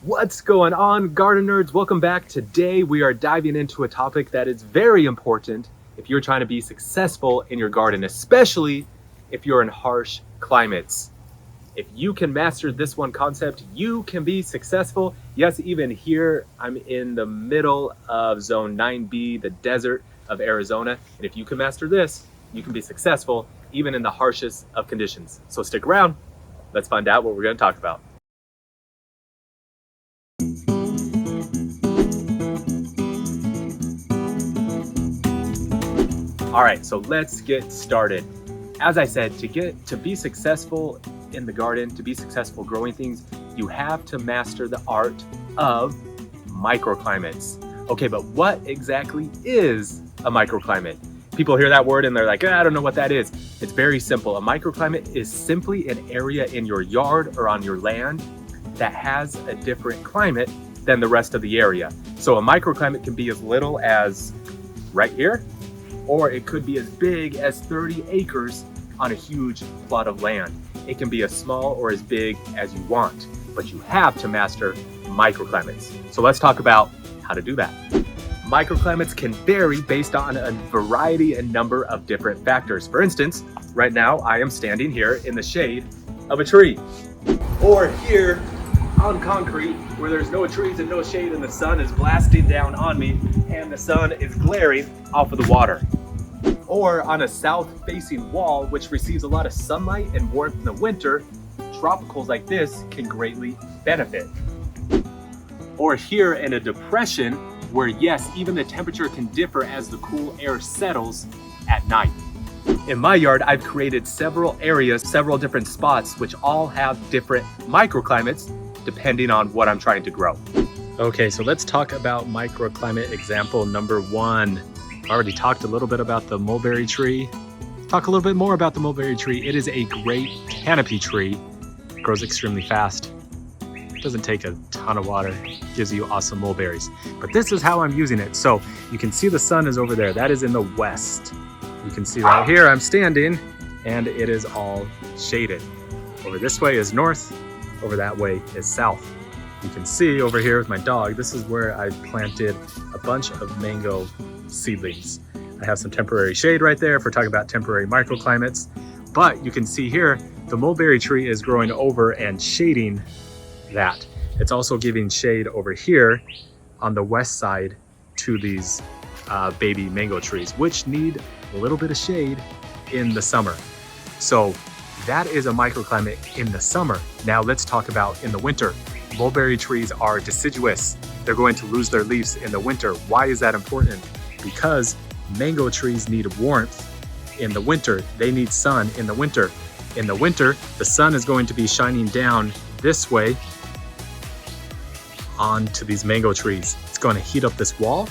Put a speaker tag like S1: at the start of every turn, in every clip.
S1: What's going on, garden nerds? Welcome back. Today we are diving into a topic that is very important if you're trying to be successful in your garden, especially if you're in harsh climates. If you can master this one concept, you can be successful. Yes, even here, I'm in the middle of zone 9B, the desert of Arizona. And if you can master this, you can be successful even in the harshest of conditions. So stick around. Let's find out what we're going to talk about. All right, so let's get started. As I said, to be successful in the garden, to be successful growing things, you have to master the art of microclimates. Okay, but what exactly is a microclimate? People hear that word and they're like, I don't know what that is. It's very simple. A microclimate is simply an area in your yard or on your land that has a different climate than the rest of the area. So a microclimate can be as little as right here, or it could be as big as 30 acres on a huge plot of land. It can be as small or as big as you want, but you have to master microclimates. So let's talk about how to do that. Microclimates can vary based on a variety and number of different factors. For instance, right now I am standing here in the shade of a tree, or here on concrete where there's no trees and no shade and the sun is blasting down on me and the sun is glaring off of the water. Or on a south-facing wall which receives a lot of sunlight and warmth in the winter, tropicals like this can greatly benefit. Or here in a depression where yes, even the temperature can differ as the cool air settles at night. In my yard, I've created several areas, several different spots, which all have different microclimates depending on what I'm trying to grow. Okay, so let's talk about microclimate example number 1. I already talked a little bit about the mulberry tree. Talk a little bit more about the mulberry tree. It is a great canopy tree. It grows extremely fast. It doesn't take a ton of water. It gives you awesome mulberries. But this is how I'm using it. So you can see the sun is over there. That is in the west. You can see right here I'm standing and it is all shaded. Over this way is north. Over that way is south. You can see over here with my dog, this is where I planted a bunch of mango seedlings. I have some temporary shade right there if we're talking about temporary microclimates. But you can see here, the mulberry tree is growing over and shading that. It's also giving shade over here on the west side to these baby mango trees, which need a little bit of shade in the summer. So that is a microclimate in the summer. Now let's talk about in the winter. Mulberry trees are deciduous. They're going to lose their leaves in the winter. Why is that important? Because mango trees need warmth in the winter. They need sun in the winter. In the winter, the sun is going to be shining down this way onto these mango trees. It's going to heat up this wall,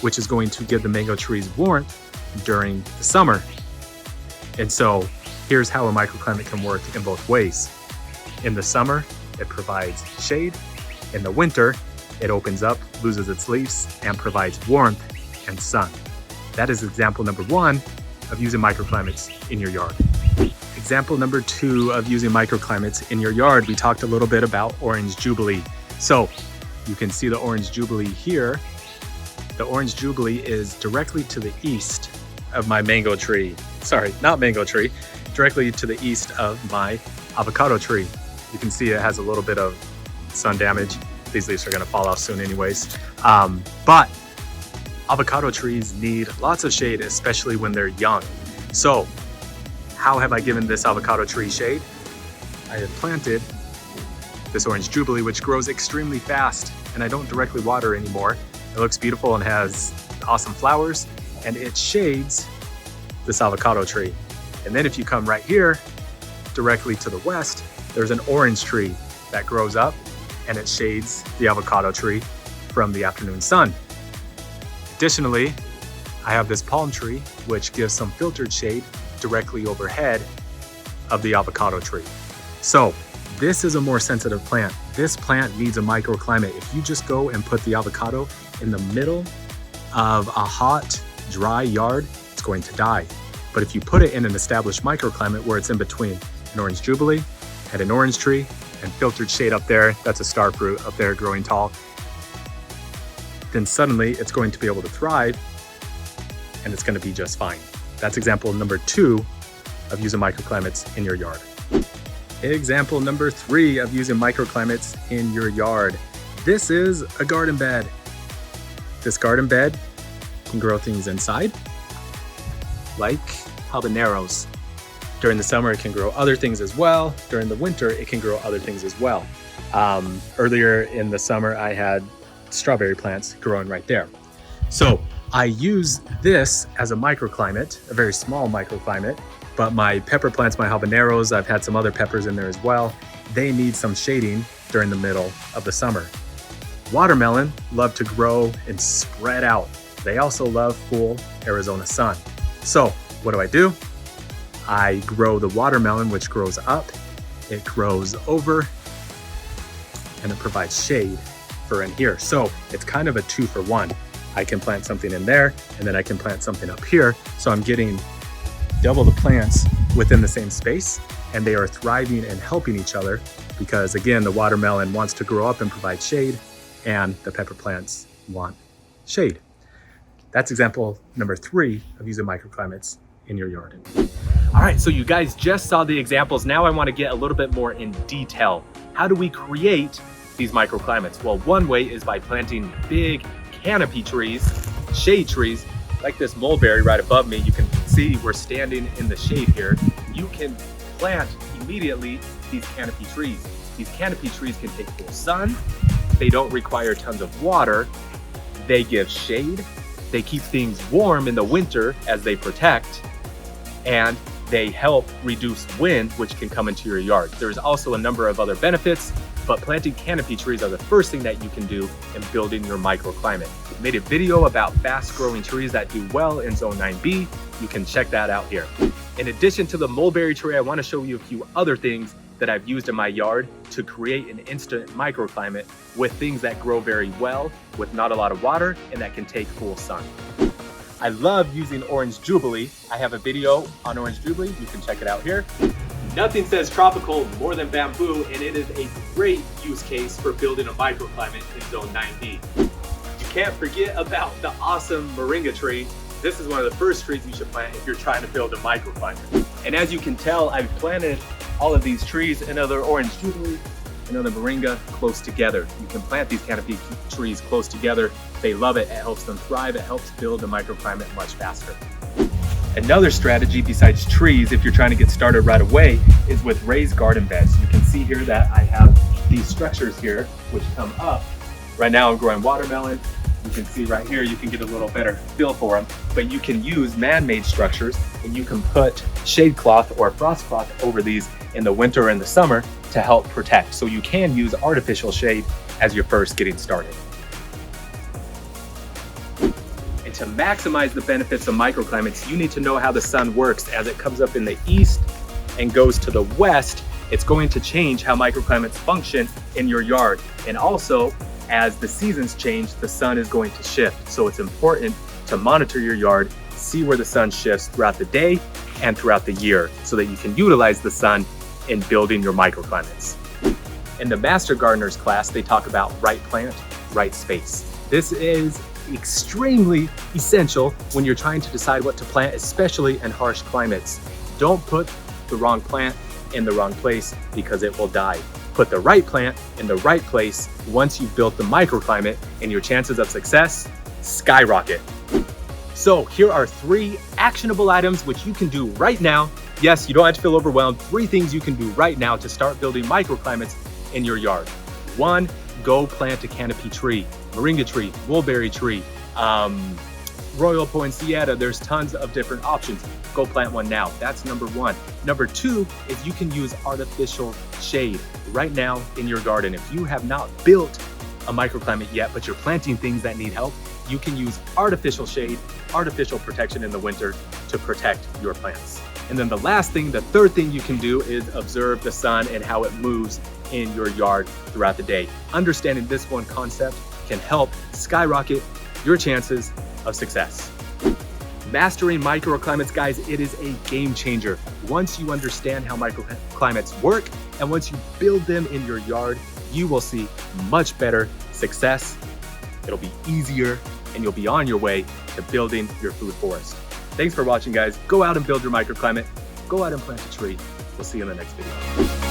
S1: which is going to give the mango trees warmth during the summer. And so here's how a microclimate can work in both ways. In the summer, it provides shade. In the winter, it opens up, loses its leaves, and provides warmth and sun. That is example number 1 of using microclimates in your yard. Example number 2 of using microclimates in your yard, we talked a little bit about orange jubilee. So you can see the orange jubilee here. The orange jubilee is directly to the east of my mango tree. Sorry, not mango tree, directly to the east of my avocado tree. You can see it has a little bit of sun damage. These leaves are gonna fall off soon anyways. But avocado trees need lots of shade, especially when they're young. So how have I given this avocado tree shade? I have planted this orange jubilee, which grows extremely fast, and I don't directly water anymore. It looks beautiful and has awesome flowers, and it shades this avocado tree. And then if you come right here, directly to the west, there's an orange tree that grows up and it shades the avocado tree from the afternoon sun. Additionally, I have this palm tree, which gives some filtered shade directly overhead of the avocado tree. So this is a more sensitive plant. This plant needs a microclimate. If you just go and put the avocado in the middle of a hot, dry yard, it's going to die. But if you put it in an established microclimate where it's in between an orange jubilee and an orange tree, and filtered shade up there, that's a star fruit up there growing tall, then suddenly it's going to be able to thrive and it's going to be just fine. That's example number 2 of using microclimates in your yard. Example number 3 of using microclimates in your yard. This is a garden bed. This garden bed can grow things inside, like habaneros. During the summer, it can grow other things as well. During the winter, it can grow other things as well. Earlier in the summer, I had strawberry plants growing right there. So I use this as a microclimate, a very small microclimate, but my pepper plants, my habaneros, I've had some other peppers in there as well. They need some shading during the middle of the summer. Watermelon love to grow and spread out. They also love full Arizona sun. So what do? I grow the watermelon, which grows up, it grows over, and it provides shade for in here. So it's kind of a 2-for-1. I can plant something in there, and then I can plant something up here. So I'm getting double the plants within the same space, and they are thriving and helping each other because, again, the watermelon wants to grow up and provide shade, and the pepper plants want shade. That's example number 3 of using microclimates in your yard. All right, so you guys just saw the examples. Now I want to get a little bit more in detail. How do we create these microclimates? Well, one way is by planting big canopy trees, shade trees, like this mulberry right above me. You can see we're standing in the shade here. You can plant immediately these canopy trees. These canopy trees can take full sun. They don't require tons of water. They give shade. They keep things warm in the winter as they protect, and they help reduce wind, which can come into your yard. There's also a number of other benefits, but planting canopy trees are the first thing that you can do in building your microclimate. I made a video about fast growing trees that do well in Zone 9B. You can check that out here. In addition to the mulberry tree, I want to show you a few other things that I've used in my yard to create an instant microclimate with things that grow very well with not a lot of water and that can take full sun. I love using Orange Jubilee. I have a video on Orange Jubilee. You can check it out here. Nothing says tropical more than bamboo, and it is a great use case for building a microclimate in Zone 9B. You can't forget about the awesome moringa tree. This is one of the first trees you should plant if you're trying to build a microclimate. And as you can tell, I've planted all of these trees, another Orange Jubilee, another moringa, close together. You can plant these canopy trees close together. They love it. It helps them thrive. It helps build a microclimate much faster. Another strategy besides trees, if you're trying to get started right away, is with raised garden beds. You can see here that I have these structures here which come up. Right now I'm growing watermelon. You can see right here, you can get a little better feel for them, but you can use man-made structures and you can put shade cloth or frost cloth over these in the winter and the summer to help protect. So you can use artificial shade as you're first getting started. And to maximize the benefits of microclimates, you need to know how the sun works. As it comes up in the east and goes to the west, it's going to change how microclimates function in your yard. And also, as the seasons change, the sun is going to shift. So it's important to monitor your yard, see where the sun shifts throughout the day and throughout the year so that you can utilize the sun in building your microclimates. In the Master Gardeners class, they talk about right plant, right space. This is extremely essential when you're trying to decide what to plant, especially in harsh climates. Don't put the wrong plant in the wrong place because it will die. Put the right plant in the right place once you've built the microclimate, and your chances of success skyrocket. So here are 3 actionable items which you can do right now. Yes, you don't have to feel overwhelmed. 3 things you can do right now to start building microclimates in your yard. 1, go plant a canopy tree, moringa tree, mulberry tree, Royal Poinsettia. There's tons of different options. Go plant one now. That's number 1. Number 2 is you can use artificial shade right now in your garden. If you have not built a microclimate yet, but you're planting things that need help, you can use artificial shade, artificial protection in the winter to protect your plants. And then the last thing, the 3rd thing you can do is observe the sun and how it moves in your yard throughout the day. Understanding this one concept can help skyrocket your chances of success. Mastering microclimates, guys, it is a game changer. Once you understand how microclimates work And once you build them in your yard, you will see much better success. It'll be easier, and you'll be on your way to building your food forest. Thanks for watching, guys. Go out and build your microclimate. Go out and plant a tree. We'll see you in the next video.